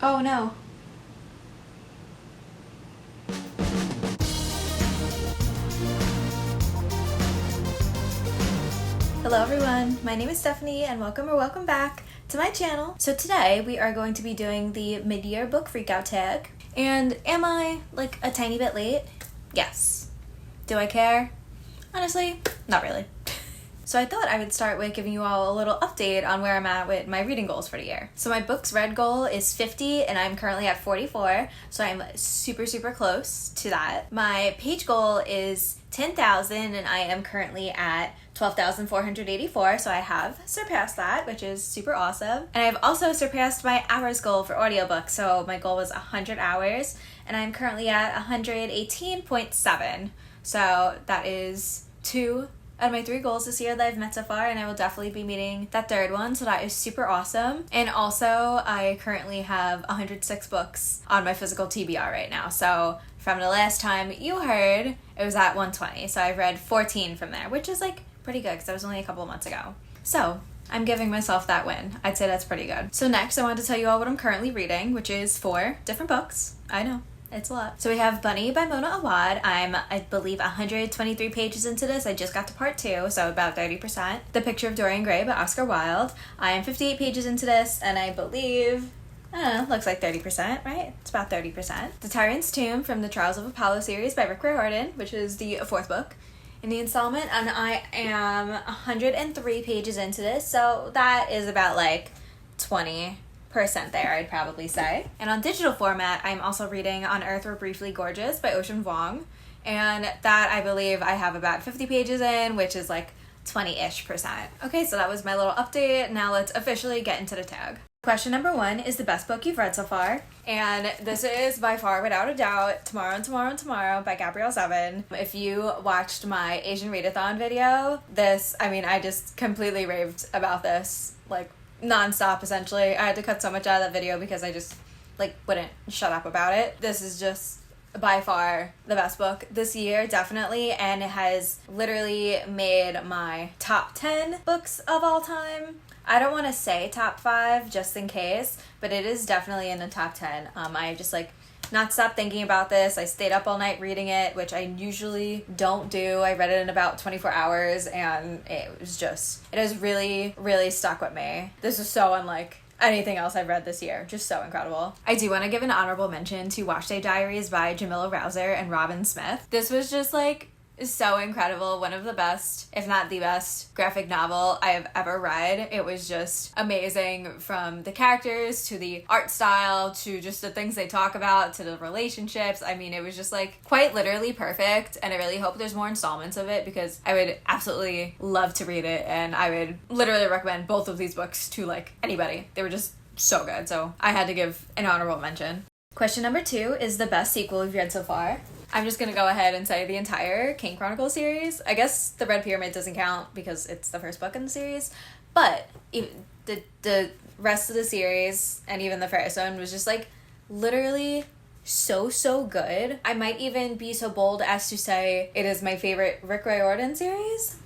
Oh no. Hello everyone, my name is Stephanie and welcome back to my channel. So today we are going to be doing the mid-year book freakout tag. And am I like a tiny bit late? Yes. Do I care? Honestly, not really. So I thought I would start with giving you all a little update on where I'm at with my reading goals for the year. So my books read goal is 50 and I'm currently at 44, so I'm super close to that. My page goal is 10,000 and I am currently at 12,484, so I have surpassed that, which is super awesome. And I've also surpassed my hours goal for audiobooks, so my goal was 100 hours and I'm currently at 118.7. So that is 2 out of my 3 goals this year that I've met so far, and I will definitely be meeting that third one, so that is super awesome. And also, I currently have 106 books on my physical TBR right now, so from the last time you heard, it was at 120, so I've read 14 from there, which is like pretty good because that was only a couple of months ago. So I'm giving myself that win. I'd say that's pretty good. So next, I wanted to tell you all what I'm currently reading, which is 4 different books. I know. It's a lot. So we have Bunny by Mona Awad. I believe, 123 pages into this. I just got to part 2, so about 30%. The Picture of Dorian Gray by Oscar Wilde. I am 58 pages into this, and I believe, I don't know, looks like 30%, right? It's about 30%. The Tyrant's Tomb from the Trials of Apollo series by Rick Riordan, which is the 4th book in the installment, and I am 103 pages into this, so that is about like 20% there, I'd probably say. And on digital format, I'm also reading On Earth We're Briefly Gorgeous by Ocean Vuong, and that I believe I have about 50 pages in, which is like 20-ish%. Okay, so that was my little update. Now let's officially get into the tag. Question number 1 is the best book you've read so far, and this is by far, without a doubt, Tomorrow and Tomorrow and Tomorrow by Gabrielle Zevin. If you watched my Asian Readathon video, I just completely raved about this, like, non-stop essentially. I had to cut so much out of that video because I just wouldn't shut up about it. This is just by far the best book this year, definitely, and it has literally made my top 10 books of all time. I don't want to say top 5 just in case, but it is definitely in the top 10. I just not stopped thinking about this. I stayed up all night reading it, which I usually don't do. I read it in about 24 hours, and it has really stuck with me. This is so unlike anything else I've read this year. Just so incredible. I do want to give an honorable mention to Wash Day Diaries by Jamila Rouser and Robin Smith. This was just so incredible. One of the best, if not the best, graphic novel I have ever read. It was just amazing, from the characters to the art style to just the things they talk about to the relationships. I mean, it was just quite literally perfect, and I really hope there's more installments of it because I would absolutely love to read it, and I would literally recommend both of these books to anybody. They were just so good, so I had to give an honorable mention. Question number 2 is the best sequel you've read so far. I'm just going to go ahead and say the entire Kane Chronicles series. I guess The Red Pyramid doesn't count because it's the first book in the series, but even the rest of the series and even the first one was just literally so good. I might even be so bold as to say it is my favorite Rick Riordan series.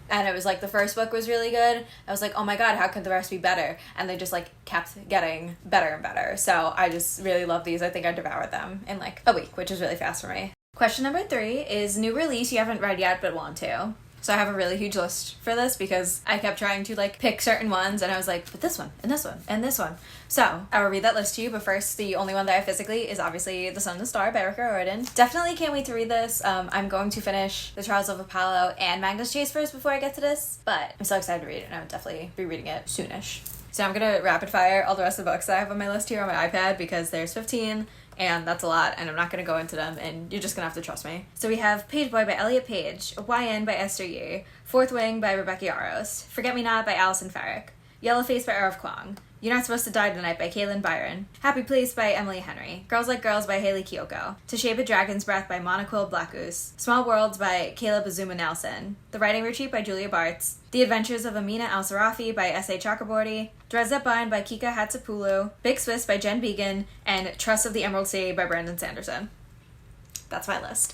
And it was the first book was really good. I was like, oh my god, how could the rest be better? And they just kept getting better and better. So I just really love these. I think I devoured them in a week, which is really fast for me. Question number 3 is new release you haven't read yet but want to. So I have a really huge list for this because I kept trying to pick certain ones, and I was but this one, and this one, and this one. So I will read that list to you, but first, the only one that I have physically is obviously The Sun and the Star by Rick Riordan. Definitely can't wait to read this. I'm going to finish The Trials of Apollo and Magnus Chase first before I get to this, but I'm so excited to read it, and I would definitely be reading it soonish. So I'm going to rapid fire all the rest of the books that I have on my list here on my iPad because there's 15, and that's a lot, and I'm not going to go into them, and you're just going to have to trust me. So we have Page Boy by Elliot Page, YN by Esther Yi, Fourth Wing by Rebecca Yaros, Forget Me Not by Alison Farrick, Yellowface by Arav Kwong, You're Not Supposed to Die Tonight by Kaylin Byron, Happy Place by Emily Henry, Girls Like Girls by Haley Kiyoko, To Shape a Dragon's Breath by Monaco Blackgoose, Small Worlds by Caleb Azuma Nelson, The Writing Retreat by Julia Bartz, The Adventures of Amina Al-Sarafi by S.A. Chakraborty, Dreads That Bind by Kika Hatsapulu, Big Swiss by Jen Began, and Trust of the Emerald Sea by Brandon Sanderson. That's my list.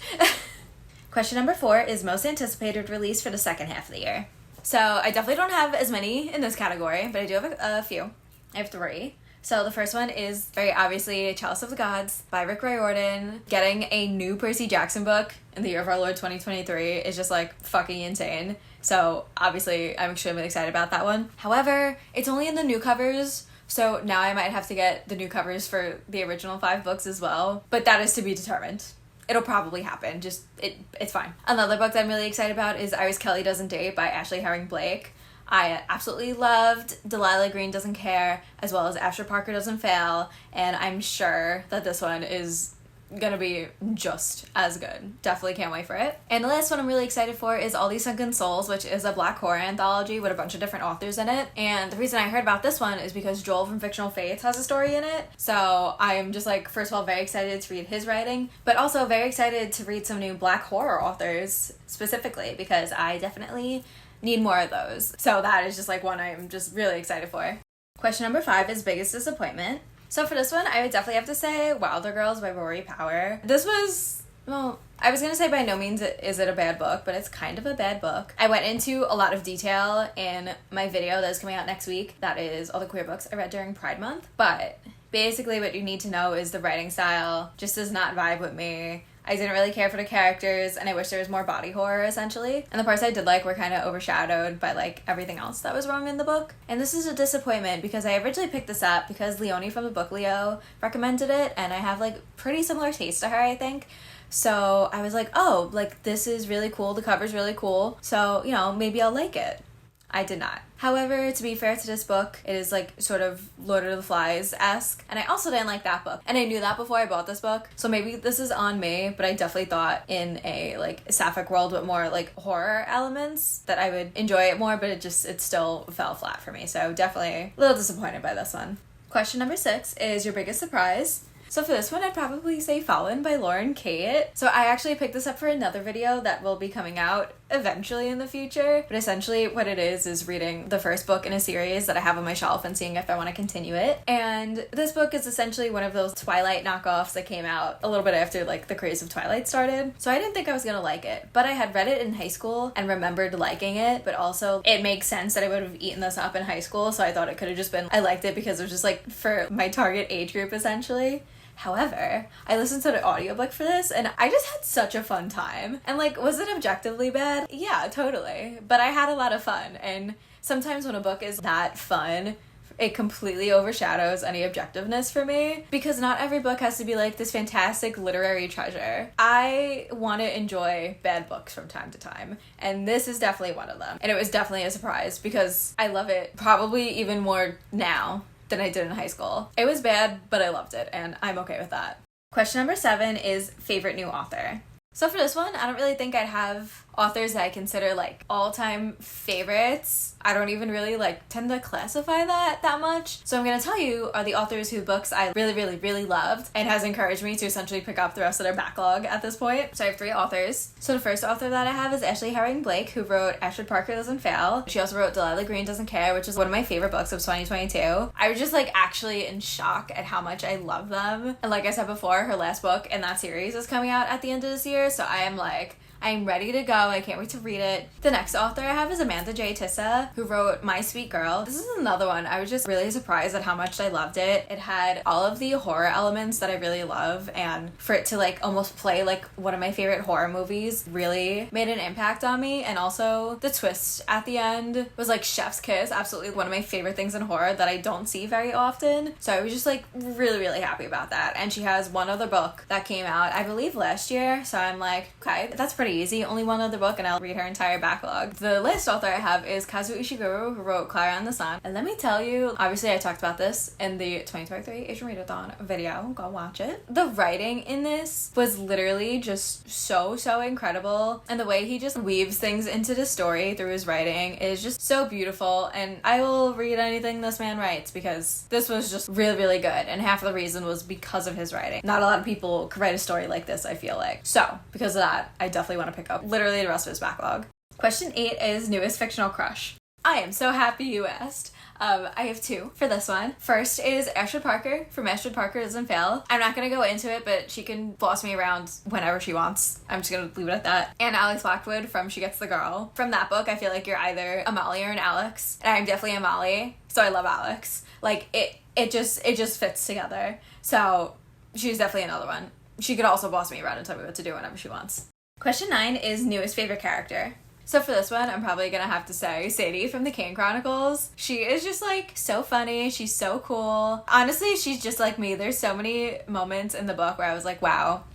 Question number 4 is most anticipated release for the second half of the year. So I definitely don't have as many in this category, but I do have a few. I have 3. So the first one is very obviously Chalice of the Gods by Rick Riordan. Getting a new Percy Jackson book in the year of our Lord 2023 is just like fucking insane. So obviously I'm extremely excited about that one. However, it's only in the new covers, so now I might have to get the new covers for the original 5 books as well. But that is to be determined. It'll probably happen. It's fine. Another book that I'm really excited about is Iris Kelly Doesn't Date by Ashley Herring Blake. I absolutely loved Delilah Green Doesn't Care, as well as Asher Parker Doesn't Fail, and I'm sure that this one is gonna be just as good. Definitely can't wait for it. And the last one I'm really excited for is All These Sunken Souls, which is a black horror anthology with a bunch of different authors in it. And the reason I heard about this one is because Joel from Fictional Faith has a story in it. So I'm just like, first of all, very excited to read his writing, but also very excited to read some new black horror authors specifically, because I definitely need more of those. So that is just like one I'm just really excited for. Question number 5 is biggest disappointment. So for this one, I would definitely have to say Wilder Girls by Rory Power. This was, well, I was going to say by no means is it a bad book, but it's kind of a bad book. I went into a lot of detail in my video that is coming out next week. That is all the queer books I read during Pride Month. But basically what you need to know is the writing style just does not vibe with me. I didn't really care for the characters, and I wish there was more body horror, essentially. And the parts I did like were kind of overshadowed by, like, everything else that was wrong in the book. And this is a disappointment, because I originally picked this up because Leonie from the book Leo recommended it, and I have, like, pretty similar taste to her, I think. So I was like, oh, like, this is really cool, the cover's really cool, so, you know, maybe I'll like it. I did not. However, to be fair to this book, it is like sort of Lord of the Flies-esque, and I also didn't like that book. And I knew that before I bought this book, so maybe this is on me, but I definitely thought in a like sapphic world with more like horror elements that I would enjoy it more, but it still fell flat for me. So definitely a little disappointed by this one. Question number 6 is your biggest surprise. So for this one, I'd probably say Fallen by Lauren Kate. So I actually picked this up for another video that will be coming out eventually in the future. But essentially what it is reading the first book in a series that I have on my shelf and seeing if I want to continue it. And this book is essentially one of those Twilight knockoffs that came out a little bit after like the craze of Twilight started. So I didn't think I was gonna like it, but I had read it in high school and remembered liking it, but also it makes sense that I would have eaten this up in high school, so I thought it could have just been I liked it because it was just like for my target age group essentially. However, I listened to the audiobook for this and I just had such a fun time. And like, was it objectively bad? Yeah, totally. But I had a lot of fun, and sometimes when a book is that fun, it completely overshadows any objectiveness for me, because not every book has to be like this fantastic literary treasure. I want to enjoy bad books from time to time, and this is definitely one of them. And it was definitely a surprise because I love it probably even more now than I did in high school. It was bad, but I loved it, and I'm okay with that. Question number 7 is favorite new author. So for this one, I don't really think I'd have authors that I consider like all-time favorites. I don't even really like tend to classify that much. So I'm gonna tell you are the authors whose books I really loved and has encouraged me to essentially pick up the rest of their backlog at this point. So I have 3 authors. So the first author that I have is Ashley Herring Blake, who wrote Ashford Parker Doesn't Fail. She also wrote Delilah Green Doesn't Care, which is one of my favorite books of 2022. I was just like actually in shock at how much I love them. And like I said before, her last book in that series is coming out at the end of this year, so I am like, I'm ready to go. I can't wait to read it. The next author I have is Amanda J. Tissa, who wrote My Sweet Girl. This is another one. I was just really surprised at how much I loved it. It had all of the horror elements that I really love, and for it to like almost play like one of my favorite horror movies really made an impact on me. And also the twist at the end was like chef's kiss. Absolutely one of my favorite things in horror that I don't see very often. So I was just like really happy about that. And she has one other book that came out, I believe last year. So I'm like, okay, that's pretty easy. Only one other book and I'll read her entire backlog. The last author I have is Kazuo Ishiguro, who wrote Clara and the Sun. And let me tell you, obviously I talked about this in the 2023 Asian Readathon video. Go watch it. The writing in this was literally just so incredible. And the way he just weaves things into the story through his writing is just so beautiful. And I will read anything this man writes because this was just really good. And half of the reason was because of his writing. Not a lot of people could write a story like this, I feel like. So because of that, I definitely want to pick up literally the rest of his backlog. Question 8 is newest fictional crush. I am so happy you asked. I have 2 for this one. First is Ashford Parker from Ashford Parker Doesn't Fail. I'm not gonna go into it, but she can boss me around whenever she wants. I'm just gonna leave it at that. And Alex Blackwood from She Gets the Girl. From that book, I feel like you're either a Molly or an Alex, and I'm definitely a Molly, so I love Alex. Like, it it just fits together. So she's definitely another one. She could also boss me around and tell me what to do whenever she wants. Question 9 is newest favorite character. So for this one, I'm probably gonna have to say Sadie from the Kane Chronicles. She is just like so funny. She's so cool. Honestly, she's just like me. There's so many moments in the book where I was like, wow,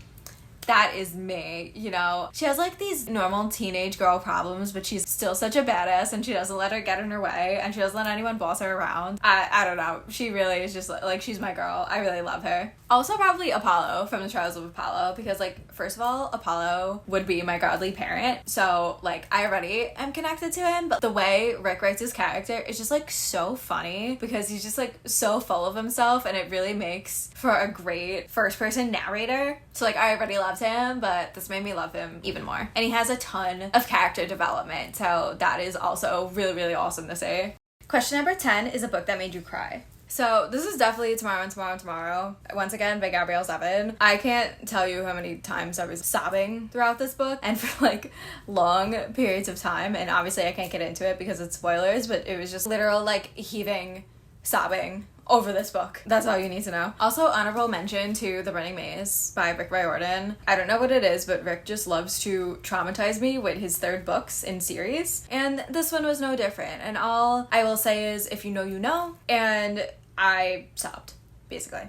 that is me, you know? She has like these normal teenage girl problems, but she's still such a badass and she doesn't let her get in her way and she doesn't let anyone boss her around. I don't know. She really is just like, she's my girl. I really love her. Also probably Apollo from the Trials of Apollo, because like, first of all, Apollo would be my godly parent. So like, I already am connected to him, but the way Rick writes his character is just like so funny because he's just like so full of himself and it really makes for a great first person narrator. So like, I already loved him, but this made me love him even more. And he has a ton of character development, so that is also really, really awesome to see. Question number 10 is a book that made you cry. So this is definitely Tomorrow. Once again, by Gabrielle Zevin. I can't tell you how many times I was sobbing throughout this book and for like long periods of time. And obviously I can't get into it because it's spoilers, but it was just literal like heaving, sobbing over this book. That's all you need to know. Also, honorable mention to The Running Maze by Rick Riordan. I don't know what it is, but Rick just loves to traumatize me with his third books in series. And this one was no different. And all I will say is, if you know, you know. And I sobbed, basically.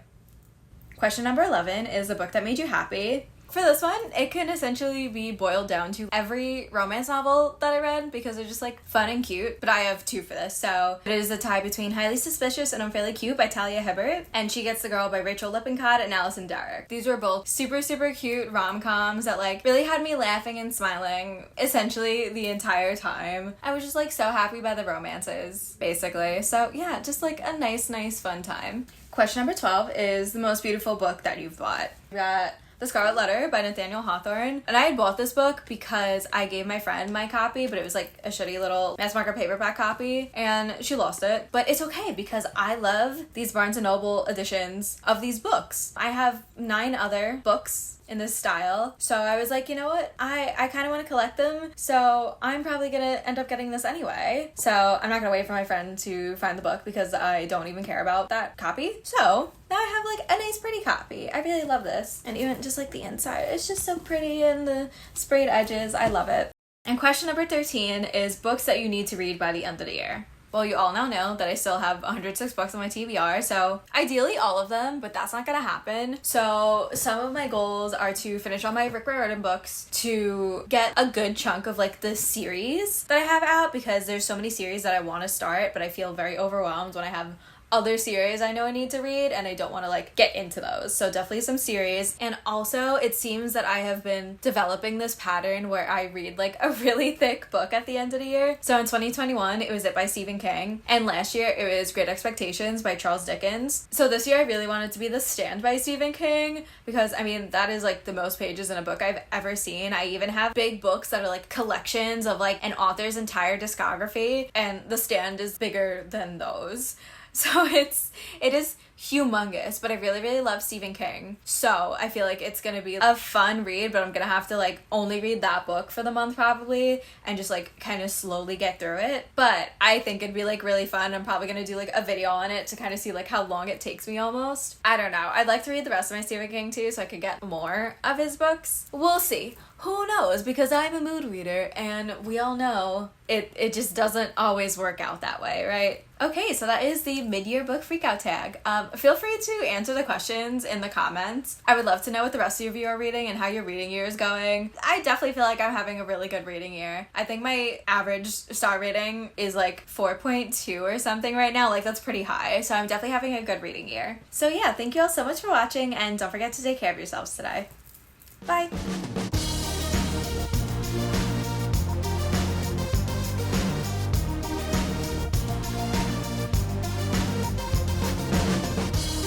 Question number 11 is a book that made you happy. For this one, it can essentially be boiled down to every romance novel that I read because they're just like fun and cute, but I have 2 for this. So it is a tie between Highly Suspicious and Unfairly Cute by Talia Hibbert and She Gets the Girl by Rachel Lippincott and Allison Derrick. These were both super, super cute rom-coms that like really had me laughing and smiling essentially the entire time. I was just like so happy by the romances, basically. So yeah, just like a nice, fun time. Question number 12 is the most beautiful book that you've bought. We got The Scarlet Letter by Nathaniel Hawthorne. And I had bought this book because I gave my friend my copy, but it was like a shitty little mass market paperback copy and she lost it. But it's okay because I love these Barnes & Noble editions of these books. I have 9 other books in this style. So I was like, you know what? I kind of want to collect them. So I'm probably going to end up getting this anyway. So I'm not going to wait for my friend to find the book because I don't even care about that copy. So now I have like a nice pretty copy. I really love this. And even just like the inside, it's just so pretty and the sprayed edges. I love it. And question number 13 is books that you need to read by the end of the year. Well, you all now know that I still have 106 books on my TBR, so ideally all of them, but that's not gonna happen. So some of my goals are to finish all my Rick Riordan books, to get a good chunk of like the series that I have out, because there's so many series that I want to start, but I feel very overwhelmed when I have other series I know I need to read and I don't want to like get into those. So definitely some series. And also it seems that I have been developing this pattern where I read like a really thick book at the end of the year. So in 2021 it was It by Stephen King, and last year it was Great Expectations by Charles Dickens. So this year I really wanted to be The Stand by Stephen King because I mean that is like the most pages in a book I've ever seen. I even have big books that are like collections of like an author's entire discography, and The Stand is bigger than those. So it is humongous, but I really, really love Stephen King. So I feel like it's gonna be a fun read, but I'm gonna have to like only read that book for the month probably and just like kind of slowly get through it. But I think it'd be like really fun. I'm probably gonna do like a video on it to kind of see like how long it takes me almost. I don't know. I'd like to read the rest of my Stephen King too so I could get more of his books. We'll see. Who knows? Because I'm a mood reader and we all know it just doesn't always work out that way, right? Okay, so that is the mid-year book freakout tag. Feel free to answer the questions in the comments. I would love to know what the rest of you are reading and how your reading year is going. I definitely feel like I'm having a really good reading year. I think my average star rating is like 4.2 or something right now. Like that's pretty high. So I'm definitely having a good reading year. So yeah, thank you all so much for watching and don't forget to take care of yourselves today. Bye!